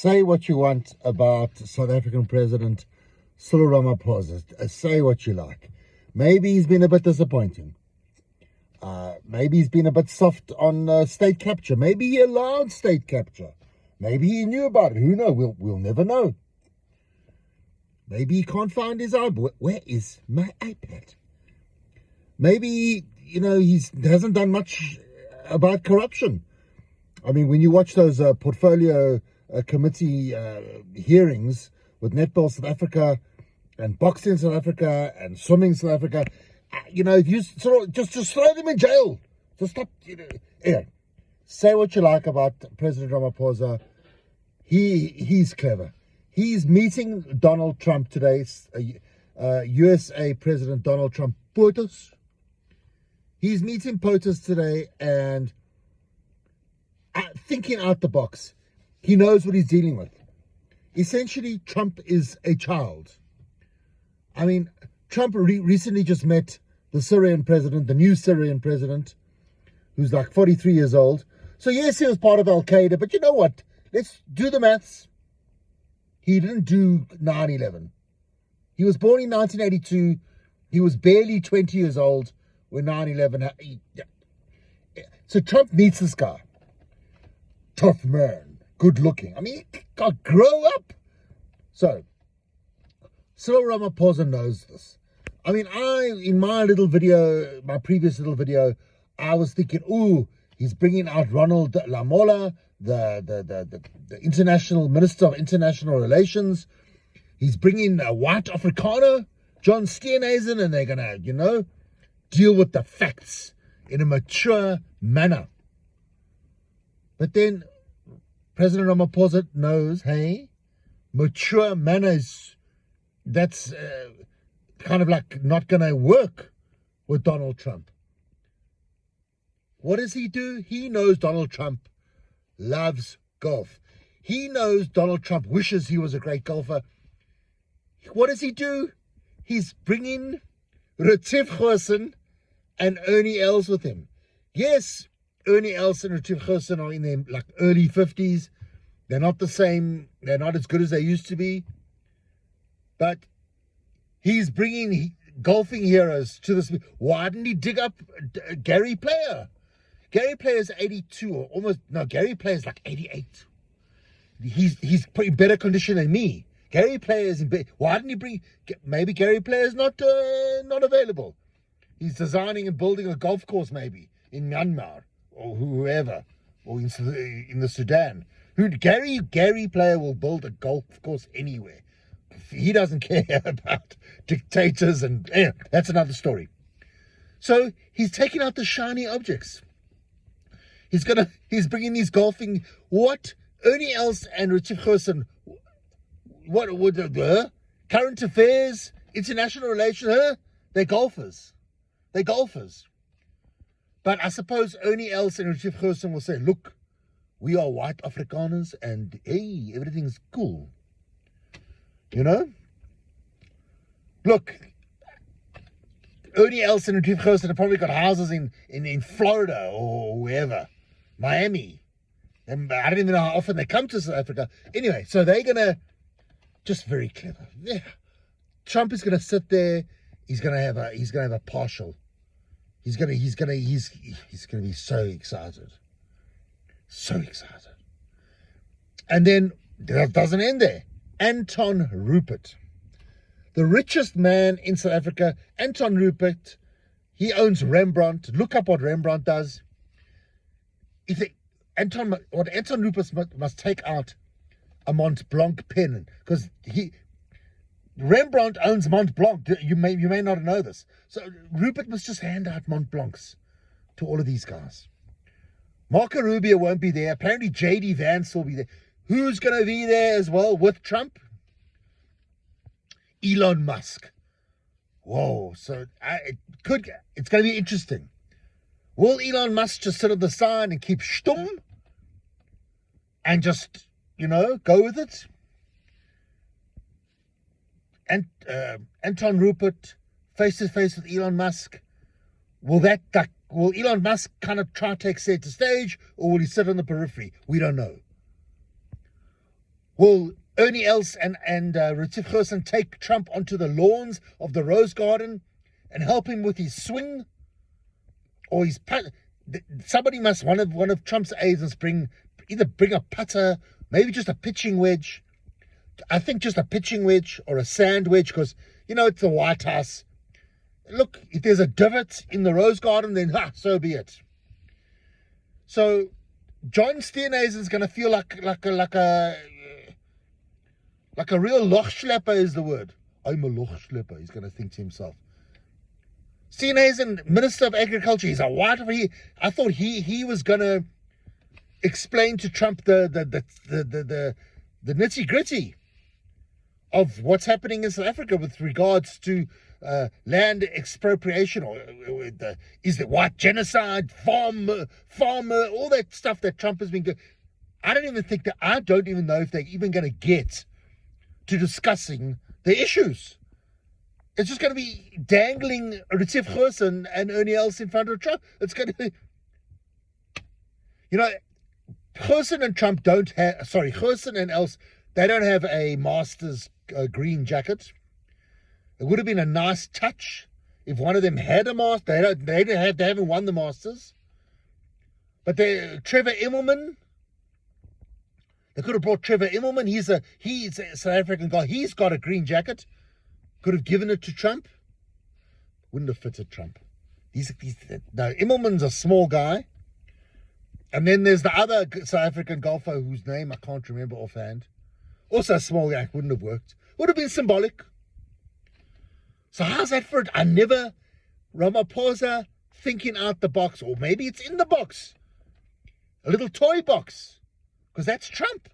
Say what you want about South African President Cyril Ramaphosa. Say what you like. Maybe he's been a bit disappointing. Maybe he's been a bit soft on state capture. Maybe he allowed state capture. Maybe he knew about it. Who knows? We'll never know. Maybe he can't find his iPad. Where is my iPad? Maybe, he hasn't done much about corruption. I mean, when you watch those portfolio committee hearings with Netball South Africa and Boxing South Africa and Swimming South Africa, if you sort of just throw them in jail. Just stop. Anyway, say what you like about President Ramaphosa. He's clever. He's meeting Donald Trump today, USA President Donald Trump. POTUS. He's meeting POTUS today and thinking out the box. He knows what he's dealing with. Essentially, Trump is a child. I mean, Trump recently just met the Syrian president, the new Syrian president, who's like 43 years old. So yes, he was part of Al-Qaeda, but you know what? Let's do the maths. He didn't do 9/11. He was born in 1982. He was barely 20 years old when 9/11 happened. So Trump meets this guy. Tough man, good looking. I mean, God, grow up. So, Cyril Ramaphosa knows this. I mean, in my little video, my previous little video, I was thinking, ooh, he's bringing out Ronald Lamola, the international minister of international relations. He's bringing a white Afrikaner, John Steenhuisen, and they're gonna, deal with the facts in a mature manner. But then President Ramaphosa knows, hey, mature manners, that's kind of like not going to work with Donald Trump. What does he do? He knows Donald Trump loves golf. He knows Donald Trump wishes he was a great golfer. What does he do? He's bringing Retief Goosen and Ernie Els with him. Yes, Ernie Els and Retief Goosen are in their early 50s. They're not the same. They're not as good as they used to be. But he's bringing golfing heroes to this. Why didn't he dig up Gary Player? Gary Player's 82 or almost. No, Gary Player's like 88. He's in better condition than me. Gary Player's in better. Why didn't he bring? Maybe Gary Player's not available. He's designing and building a golf course maybe in Myanmar or whoever, or in the Sudan. Gary Player will build a golf course anywhere. He doesn't care about dictators, and that's another story. So he's taking out the shiny objects. He's bringing these golfing. What? Ernie Els and Retief Goosen. What would current affairs, international relations? They're golfers. But I suppose Ernie Els and Retief Goosen will say, look, we are white Afrikaners and hey, everything's cool. Look, Ernie Els and Retief Goosen have probably got houses in Florida or wherever, Miami. And I don't even know how often they come to South Africa. Anyway, so they're going to, just very clever. Yeah. Trump is going to sit there. He's going to have a partial. He's going to be so excited. So excited. And then that doesn't end there. Anton Rupert, the richest man in South Africa. Anton Rupert, he owns Rembrandt. Look up what Rembrandt does. What Anton Rupert must take out a Mont Blanc pen, because Rembrandt owns Mont Blanc. You may not know this. So Rupert must just hand out Mont Blancs to all of these guys. Marco Rubio won't be there. Apparently J.D. Vance will be there. Who's going to be there as well with Trump? Elon Musk. Whoa. So it's going to be interesting. Will Elon Musk just sit on the side and keep stum and just, go with it? And Anton Rupert face to face with Elon Musk. Will Elon Musk kind of try to take center stage, or will he sit on the periphery? We don't know. Will Ernie Els and Retief Goosen take Trump onto the lawns of the Rose Garden and help him with his swing? Or his putt? Somebody must, one of Trump's aides, bring a putter, maybe just a pitching wedge. I think just a pitching wedge or a sand wedge, because, it's the White House. Look, if there's a divot in the Rose Garden, then so be it. So John Steenhuisen is going to feel like a real lochschlepper is the word. I'm a lochschlepper, he's going to think to himself. Steenhuisen, Minister of Agriculture, he's a white. I thought he was going to explain to Trump the nitty gritty of what's happening in South Africa with regards to land expropriation, or is the white genocide, farmer, all that stuff that Trump has been doing. I don't even know if they're even going to get to discussing the issues. It's just going to be dangling Retief Goosen and Ernie Els in front of Trump. It's going to be, Goosen and Trump Goosen and Els, they don't have a master's green jacket. It would have been a nice touch if one of them had a master. They haven't won the Masters. But Trevor Immelman, they could have brought Trevor Immelman. He's a South African guy. He's got a green jacket. Could have given it to Trump. Wouldn't have fitted Trump. No, Immelman's a small guy. And then there's the other South African golfer whose name I can't remember offhand. Also a small guy. Wouldn't have worked. Would have been symbolic. So how's that for it? Ramaphosa thinking out the box, or maybe it's in the box. A little toy box. Because that's Trump.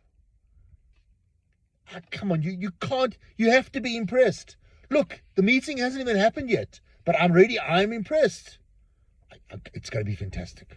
Come on, you can't, you have to be impressed. Look, the meeting hasn't even happened yet, but I'm impressed. It's going to be fantastic.